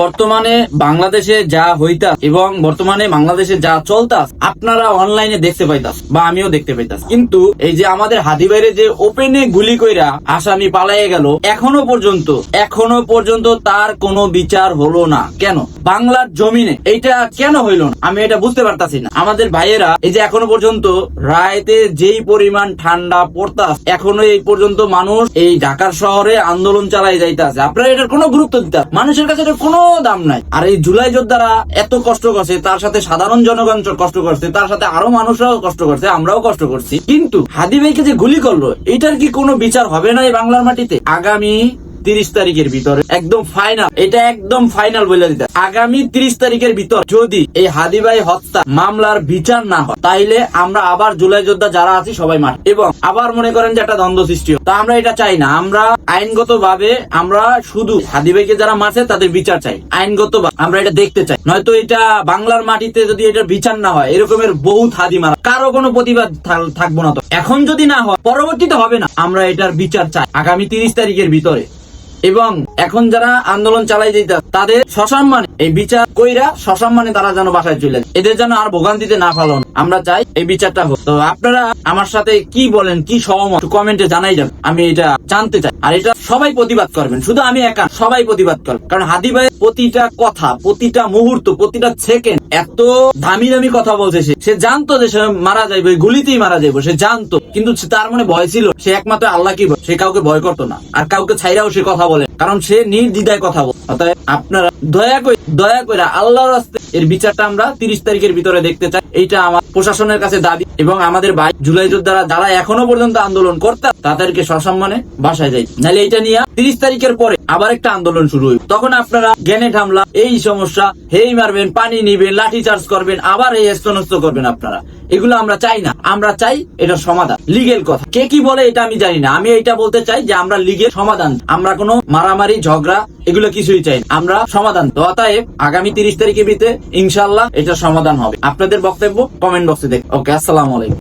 বর্তমানে বাংলাদেশে যা হইতা এবং বর্তমানে বাংলাদেশে যা চলতাস আপনারা অনলাইনে দেখতে পাইতাস বা আমিও দেখতে পাইতাস, কিন্তু এই যে আমাদের হাদি বাইরে যে ওপেনে গুলি কইরা আসামি পালাইয়ে গেল, এখনো পর্যন্ত তার কোনো বিচার হলো না। কেন বাংলার জমিনে এইটা কেন হইল না আমি এটা বুঝতে পারতাছি না। আমাদের ভাইয়েরা এই যে এখনো পর্যন্ত রায়তে যেই পরিমাণ ঠান্ডা পড়তাস, এখনো এই পর্যন্ত মানুষ এই ঢাকার শহরে আন্দোলন চালাই যাইতাছে। আপনারা এটার কোনো গুরুত্ব দিতাম, মানুষের কাছে এটা কোনো দাম নাই। আর এই জুলাই যোদ্ধারা এত কষ্ট করছে, তার সাথে সাধারণ জনগণ কষ্ট করছে, তার সাথে আরো মানুষরাও কষ্ট করছে, আমরাও কষ্ট করছি, কিন্তু হাদি ভাইকে যে গুলি করলো এটার কি কোনো বিচার হবে না এই বাংলার মাটিতে? আগামী 30 তারিখের ভিতরে একদম ফাইনাল, এটা একদম ফাইনাল বলে দিতে, আগামী 30 তারিখের ভিতর যদি এই হাদি ভাই হত্যা মামলার বিচার না হয়, তাইলে আমরা আবার জুলাই যোদ্ধা যারা আছি সবাই মাঠ, এবং আবার মনে করেন যে একটা দ্বন্দ্ব সৃষ্টি হয়। তা আমরা এটা চাই না। আমরা আইনগত ভাবে আমরা শুধু হাদি ভাইকে যারা মারছে তাদের বিচার চাই, আইনগত আমরা এটা দেখতে চাই। নয়তো এটা বাংলার মাটিতে যদি এটার বিচার না হয়, এরকমের বহুত হাদি মারা, কারো কোনো প্রতিবাদ থাকবো না। তো এখন যদি না হয় পরবর্তীতে হবে না, আমরা এটার বিচার চাই আগামী 30 তারিখের ভিতরে। এবং এখন যারা আন্দোলন চালাই দিতে তাদের সসম্মানে এই বিচার কইরা সসম্মানে তারা যেন বাসায় চলে যায়, এদের যেন আর ভোগান্তিতে না ফেলন, আমরা চাই এই বিচারটা হোক। তো আপনারা আমার সাথে কি বলেন, কি সহমত কমেন্টে জানাই যান, আমি এটা জানতে চাই। আর এটা সবাই প্রতিবাদ করবেন, শুধু আমি একা, সবাই প্রতিবাদ করবেন। কারণ হাদি ভাইয়ের প্রতিটা কথা, প্রতিটা মুহূর্ত, প্রতিটা সেকেন্ড এত দামি দামি কথা বলছে। সে জানতো যে সে মারা যাইবে, গুলিতেই মারা যাইব, সে জানতো, কিন্তু তার মনে ভয় ছিল। সে একমাত্র আল্লাহ কি, সে কাউকে ভয় করতো না, আর কাউকে ছাইরাও সে কথা বলে, কারণ সে নির্দ্বিধায় কথা বলে। অতএব আপনারা দয়া করে আল্লাহর রাস্তায় এর বিচারটা আমরা 30 তারিখের ভিতরে দেখতে চাই। এইটা আমার প্রশাসনের কাছে দাবি। এবং আমাদের ভাই জুলাই যোদ্ধারা যারা এখনো পর্যন্ত আন্দোলন করতে, তাদেরকে সসম্মানে বাসায় যাই, নাহলে এটা নিয়ে 30 তারিখের পরে আবার একটা আন্দোলন শুরু হইবে। তখন আপনারা গ্রেনেড হামলা, এই সমস্যা, হেই মারবেন, পানি নিবেন, লাঠি চার্জ করবেন, আবার এই হেস্তনস্ত করবেন। আপনারা এগুলো আমরা চাই না। আমরা চাই এটা সমাধান, লিগেল কথা। কে কি বলে এটা আমি জানি না, আমি এটা বলতে চাই যে আমরা লিগেল সমাধান, আমরা কোনো মারামারি ঝগড়া এগুলো কিছুই চাই না, আমরা সমাধান। তো অতএব আগামী 30 তারিখের ভিতরে ইনশাআল্লাহ এটা সমাধান হবে। আপনাদের বক্তব্য কমেন্ট বক্সে দেখ। ওকে, আসসালামু আলাইকুম।